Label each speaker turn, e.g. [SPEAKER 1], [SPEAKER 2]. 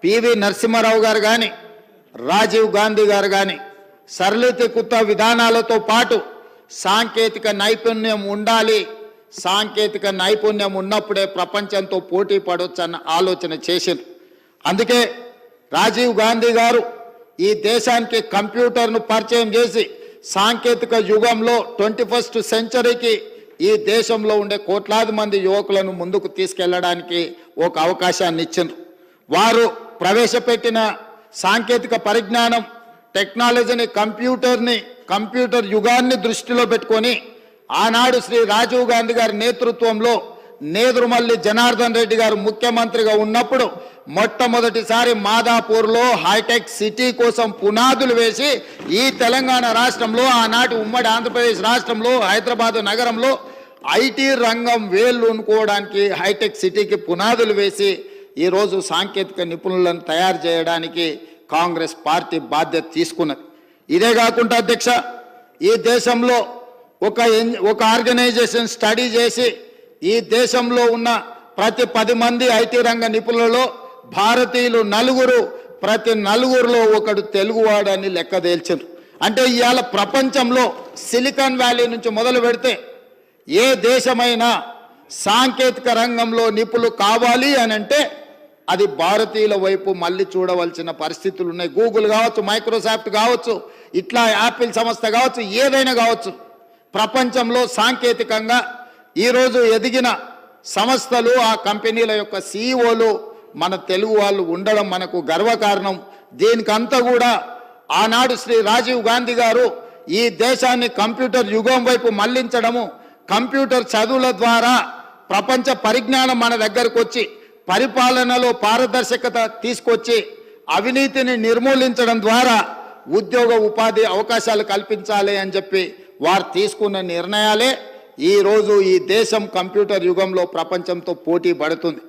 [SPEAKER 1] PV Narasimha Rao గారు కానీ రాజీవ్ గాంధీ గారు కానీ సరళీకృత విధానాలతో పాటు సాంకేతిక నైపుణ్యం ఉండాలి. సాంకేతిక నైపుణ్యం ఉన్నప్పుడే ప్రపంచంతో పోటీ పడవచ్చన్న ఆలోచన చేసింది. అందుకే రాజీవ్ గాంధీ గారు ఈ దేశానికి కంప్యూటర్ను పరిచయం చేసి సాంకేతిక యుగంలో 21st సెంచరీకి ఈ దేశంలో ఉండే కోట్లాది మంది యువకులను ముందుకు తీసుకెళ్లడానికి ఒక అవకాశాన్ని ఇచ్చిండ్రు. వారు ప్రవేశపెట్టిన సాంకేతిక పరిజ్ఞానం టెక్నాలజీని కంప్యూటర్ యుగాన్ని దృష్టిలో పెట్టుకొని ఆనాడు శ్రీ రాజీవ్ గాంధీ గారి నేతృత్వంలో నేదురుమల్లి జనార్దన్ రెడ్డి గారు ముఖ్యమంత్రిగా ఉన్నప్పుడు మొట్టమొదటిసారి మాదాపూర్లో హైటెక్ సిటీ కోసం పునాదులు వేసి ఈ తెలంగాణ రాష్ట్రంలో ఆనాటి ఉమ్మడి ఆంధ్రప్రదేశ్ రాష్ట్రంలో హైదరాబాద్ నగరంలో ఐటీ రంగం వేళ్ళు అనుకోవడానికి హైటెక్ సిటీకి పునాదులు వేసి ఈరోజు సాంకేతిక నిపుణులను తయారు చేయడానికి కాంగ్రెస్ పార్టీ బాధ్యత తీసుకున్నది. ఇదే కాకుండా అధ్యక్ష, ఈ దేశంలో ఒక ఆర్గనైజేషన్ స్టడీ చేసి ఈ దేశంలో ఉన్న ప్రతి 10 మంది ఐటీ రంగ నిపుణులలో భారతీయులు 4, ప్రతి 4లో ఒకడు తెలుగువాడు అని లెక్క తేల్చారు. అంటే ఇవాళ ప్రపంచంలో సిలికాన్ వ్యాలీ నుంచి మొదలు పెడితే ఏ దేశమైనా సాంకేతిక రంగంలో నిపుణులు కావాలి అని అంటే అది భారతీయుల వైపు మళ్ళీ చూడవలసిన పరిస్థితులు ఉన్నాయి. గూగుల్ కావచ్చు, మైక్రోసాఫ్ట్ కావచ్చు, ఇట్లా యాపిల్ సంస్థ కావచ్చు, ఏదైనా కావచ్చు, ప్రపంచంలో సాంకేతికంగా ఈరోజు ఎదిగిన సంస్థలు ఆ కంపెనీల యొక్క సీఈఓలు మన తెలుగు వాళ్ళు ఉండడం మనకు గర్వకారణం. దీనికంతా కూడా ఆనాడు శ్రీ రాజీవ్ గాంధీ గారు ఈ దేశాన్ని కంప్యూటర్ యుగం వైపు మళ్లించడము, కంప్యూటర్ చదువుల ద్వారా ప్రపంచ పరిజ్ఞానం మన దగ్గరకు వచ్చి పరిపాలనలో పారదర్శకత తీసుకొచ్చి అవినీతిని నిర్మూలించడం ద్వారా ఉద్యోగ ఉపాధి అవకాశాలు కల్పించాలి అని చెప్పి వారు తీసుకున్న నిర్ణయాలే ఈరోజు ఈ దేశం కంప్యూటర్ యుగంలో ప్రపంచంతో పోటీ పడుతుంది.